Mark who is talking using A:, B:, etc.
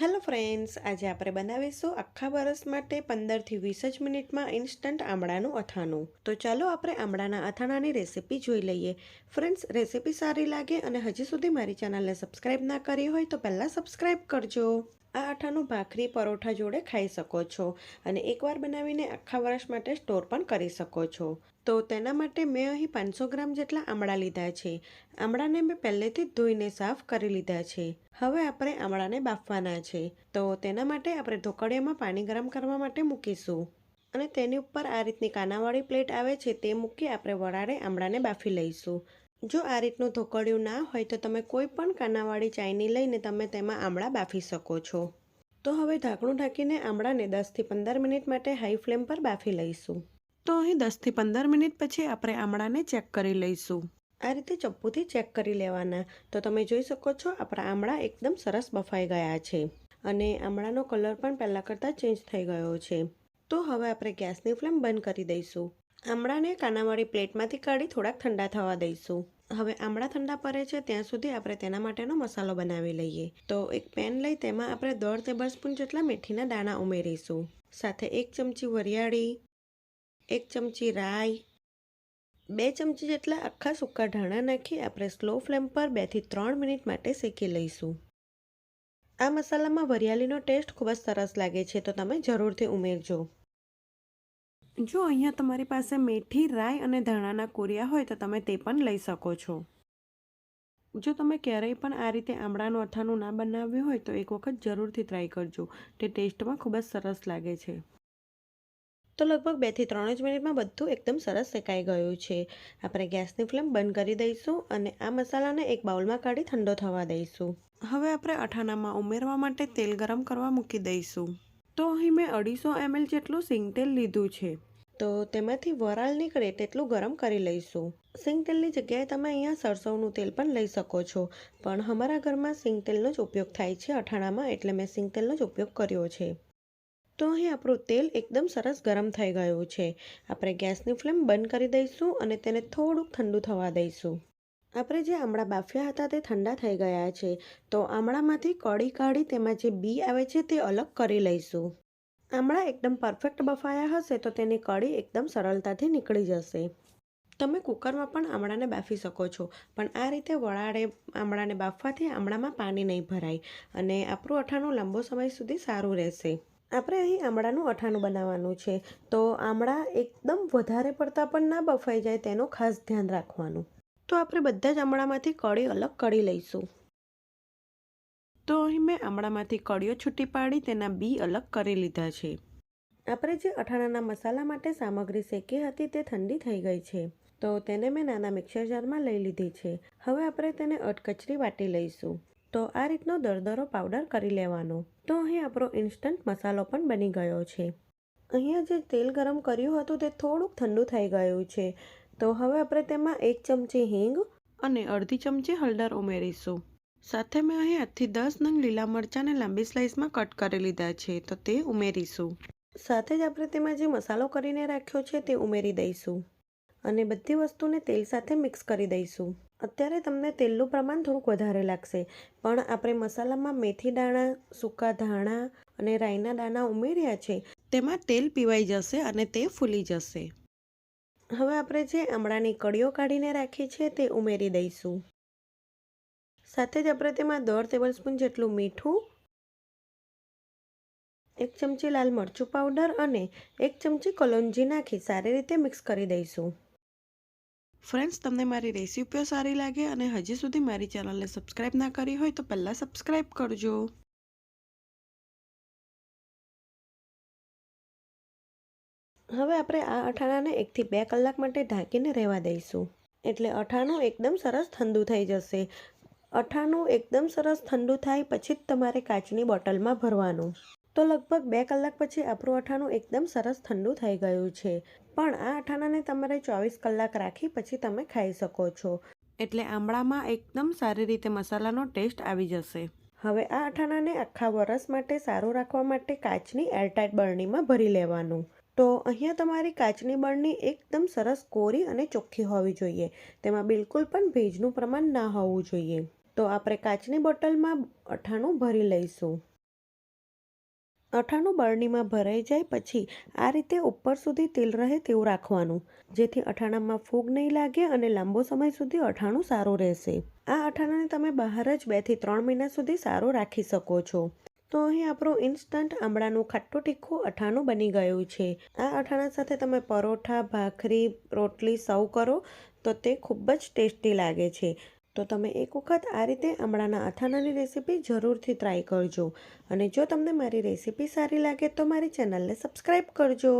A: Hello friends, આજે આપણે બનાવીશું આખા વરસ માટે 15 થી 20 જ મિનિટમાં ઇન્સ્ટન્ટ આમળાનું અથાણું. તો ચાલો આપણે આમળાના અથાણાની રેસીપી જોઈ લઈએ. ફ્રેન્ડ્સ, રેસીપી સારી લાગે અને હજી સુધી મારી ચેનલને સબસ્ક્રાઈબ ના કરી હોય તો પહેલાં સબસ્ક્રાઈબ કરજો. આ અથાણું ભાખરી પરોઠા જોડે ખાઈ શકો છો અને એકવાર બનાવીને આખા વર્ષ માટે સ્ટોર પણ કરી શકો છો. તો તેના માટે મેં અહીં 500 ગ્રામ જેટલા આમળા લીધા છે. આમળાને મેં પહેલેથી જ ધોઈને સાફ કરી લીધા છે. હવે આપણે આમળાને બાફવાના છે. તો તેના માટે આપણે ઢોકળિયામાં પાણી ગરમ કરવા માટે મૂકીશું અને તેની ઉપર આ રીતની કાનાવાળી પ્લેટ આવે છે તે મૂકી આપણે વરાળે આમળાને બાફી લઈશું. જો આ રીતનું ઢોકળિયું ના હોય તો તમે કોઈ પણ કાનાવાળી ચાયણી લઈને તમે તેમાં આમળા બાફી શકો છો. તો હવે ઢાંકણું ઢાંકીને આમળાને 10 થી 15 મિનિટ માટે હાઈ ફ્લેમ પર બાફી લઈશું. તો અહીં 10 થી 15 મિનિટ પછી આપણે આમળાને ચેક કરી લઈશું. આ રીતે ચપ્પુથી ચેક કરી લેવાના. તો તમે જોઈ શકો છો આપણા આમળા એકદમ સરસ બફાઈ ગયા છે અને આમળાનો કલર પણ પહેલાં કરતાં ચેન્જ થઈ ગયો છે. તો હવે આપણે ગેસની ફ્લેમ બંધ કરી દઈશું. આમળાને કાનાવાળી પ્લેટમાંથી કાઢી થોડાક ઠંડા થવા દઈશું. હવે આમળા ઠંડા પડે છે ત્યાં સુધી આપણે તેના માટેનો મસાલો બનાવી લઈએ. તો એક પેન લઈ તેમાં આપણે 1.5 ટેબલસ્પૂન જેટલા મેથીના દાણા ઉમેરીશું. સાથે 1 ચમચી વરિયાળી, 1 ચમચી રાઈ, 2 ચમચી જેટલા આખા સૂકા ધાણા નાખી આપણે સ્લો ફ્લેમ પર 2 થી 3 મિનિટ માટે શેકી લઈશું. આ મસાલામાં વરિયાળીનો ટેસ્ટ ખૂબ જ સરસ લાગે છે, તો તમે જરૂરથી ઉમેરજો. જો અહીંયા તમારી પાસે મેથી, રાઈ અને ધાણાના કોરિયા હોય તો તમે તે પણ લઈ શકો છો. જો તમે ક્યારેય પણ આ રીતે આમળાનું અથાણું ના બનાવ્યું હોય તો એક વખત જરૂરથી ટ્રાય કરજો. તે ટેસ્ટમાં ખૂબ જ સરસ લાગે છે. તો લગભગ 2 થી 3 જ મિનિટમાં બધું એકદમ સરસ શેકાઈ ગયું છે. આપણે ગેસની ફ્લેમ બંધ કરી દઈશું અને આ મસાલાને એક બાઉલમાં કાઢી ઠંડો થવા દઈશું. હવે આપણે અથાણામાં ઉમેરવા માટે તેલ ગરમ કરવા મૂકી દઈશું. તો અહીં મેં 250 ml જેટલું સિંગ તેલ લીધું છે. તો તેમાંથી વરાળ નીકળે તેટલું ગરમ કરી લઈશું. સિંગ તેલની જગ્યાએ તમે અહીંયા સરસવનું તેલ પણ લઈ શકો છો, પણ અમારા ઘરમાં સિંગ તેલનો જ ઉપયોગ થાય છે અથાણામાં, એટલે મેં સિંગ તેલનો જ ઉપયોગ કર્યો છે. તો અહીં આપણું તેલ એકદમ સરસ ગરમ થઈ ગયું છે. આપણે ગેસની ફ્લેમ બંધ કરી દઈશું અને તેને થોડુંક ઠંડુ થવા દઈશું. આપણે જે આમળા બાફ્યા હતા તે ઠંડા થઈ ગયા છે. તો આમળામાંથી કળી કાઢી તેમાં જે બી આવે છે તે અલગ કરી લઈશું. આમળા એકદમ પરફેક્ટ બફાયા હશે તો તેની કળી એકદમ સરળતાથી નીકળી જશે. તમે કુકરમાં પણ આમળાને બાફી શકો છો, પણ આ રીતે વરાળે આમળાને બાફવાથી આમળામાં પાણી નહીં ભરાય અને આપણું અથાણું લાંબો સમય સુધી સારું રહેશે. આપણે અહીં આમળાનું અથાણું બનાવવાનું છે, તો આમળા એકદમ વધારે પડતા પણ ના બફાઈ જાય તેનું ખાસ ધ્યાન રાખવાનું. તો આપણે બધા જ આમળામાંથી કળી અલગ કરી લઈશું. તો અહીં મેં આમળામાંથી કળીઓ છૂટી પાડી તેના બી અલગ કરી લીધા છે. આપણે જે અથાણાના મસાલા માટે સામગ્રી શેકી હતી તે ઠંડી થઈ ગઈ છે. તો તેને મેં નાના મિક્સર જારમાં લઈ લીધી છે. હવે આપણે તેને અધકચરી વાટી લઈશું. તો આ રીતનો દરદરો પાવડર કરી લેવાનો. તો અહીં આપણો ઇન્સ્ટન્ટ મસાલો પણ બની ગયો છે. અહીંયા જે તેલ ગરમ કર્યું હતું તે થોડુંક ઠંડુ થઈ ગયું છે. તો હવે આપણે તેમાં 1 ચમચી હિંગ અને અડધી ચમચી હળદર ઉમેરીશું. સાથે મેં અહીં 8 થી 10 નંગ લીલા મરચાંને લાંબી સ્લાઇસમાં કટ કરી લીધા છે, તો તે ઉમેરીશું. સાથે જ આપણે તેમાં જે મસાલો કરીને રાખ્યો છે તે ઉમેરી દઈશું અને બધી વસ્તુને તેલ સાથે મિક્સ કરી દઈશું. અત્યારે તમને તેલનું પ્રમાણ થોડુંક વધારે લાગશે, પણ આપણે મસાલામાં મેથી દાણા, સૂકા ધાણા અને રાઈના દાણા ઉમેર્યા છે તેમાં તેલ પીવાઈ જશે અને તે ફૂલી જશે. હવે આપણે જે આમળાની કળીઓ કાઢીને રાખી છે તે ઉમેરી દઈશું. સાથે જ આપણે તેમાં 1.5 ટેબલસ્પૂન જેટલું મીઠું, 1 ચમચી લાલ મરચું પાવડર અને 1 ચમચી કલોંજી નાખી સારી રીતે મિક્સ કરી દઈશું. ફ્રેન્ડ્સ, તમને મારી રેસીપીઓ સારી લાગે અને હજી સુધી મારી ચેનલને સબસ્ક્રાઈબ ના કરી હોય તો પહેલાં સબસ્ક્રાઈબ કરજો. હવે આપણે આ અથાણાને 1 થી 2 કલાક માટે ઢાંકીને રહેવા દઈશું, એટલે અથાણું એકદમ સરસ ઠંડુ થઈ જશે. અથાણું એકદમ સરસ ઠંડુ થાય પછી જ તમારે કાચની બોટલમાં ભરવાનું. તો લગભગ 2 કલાક પછી આપણું અથાણું એકદમ સરસ ઠંડુ થઈ ગયું છે. પણ આ અથાણાને તમારે 24 કલાક રાખી પછી તમે ખાઈ શકો છો, એટલે આમળામાં એકદમ સારી રીતે મસાલાનો ટેસ્ટ આવી જશે. હવે આ અથાણાને આખા વરસ માટે સારું રાખવા માટે કાચની એરટાઇટ બરણીમાં ભરી લેવાનું. તો અહીંયા તમારી કાચની બરણી એકદમ સરસ કોરી અને ચોખ્ખી હોવી જોઈએ. તેમાં બિલકુલ પણ ભેજનું પ્રમાણ ના હોવું જોઈએ. તો આપણે કાચની બોટલમાં અથાણું ભરી લઈશું. અથાણું બરણીમાં ભરાઈ જાય પછી આ રીતે ઉપર સુધી તેલ રહે તેવું રાખવાનું, જેથી અથાણામાં ફૂગ નહીં લાગે અને લાંબો સમય સુધી અથાણું સારું રહેશે. આ અથાણાને તમે બહાર જ 2 થી 3 મહિના સુધી સારું રાખી શકો છો. તો અહીં આપણું ઇન્સ્ટન્ટ આમળાનું ખાટું તીખું અથાણું બની ગયું છે. આ અથાણા સાથે તમે પરોઠા, ભાખરી, રોટલી સર્વ કરો તો તે ખૂબ જ ટેસ્ટી લાગે છે. તો તમે એક વખત આ રીતે આમળાના અથાણાની રેસીપી જરૂરથી ટ્રાય કરજો. અને જો તમને મારી રેસીપી સારી લાગે તો મારી ચેનલને સબસ્ક્રાઈબ કરજો.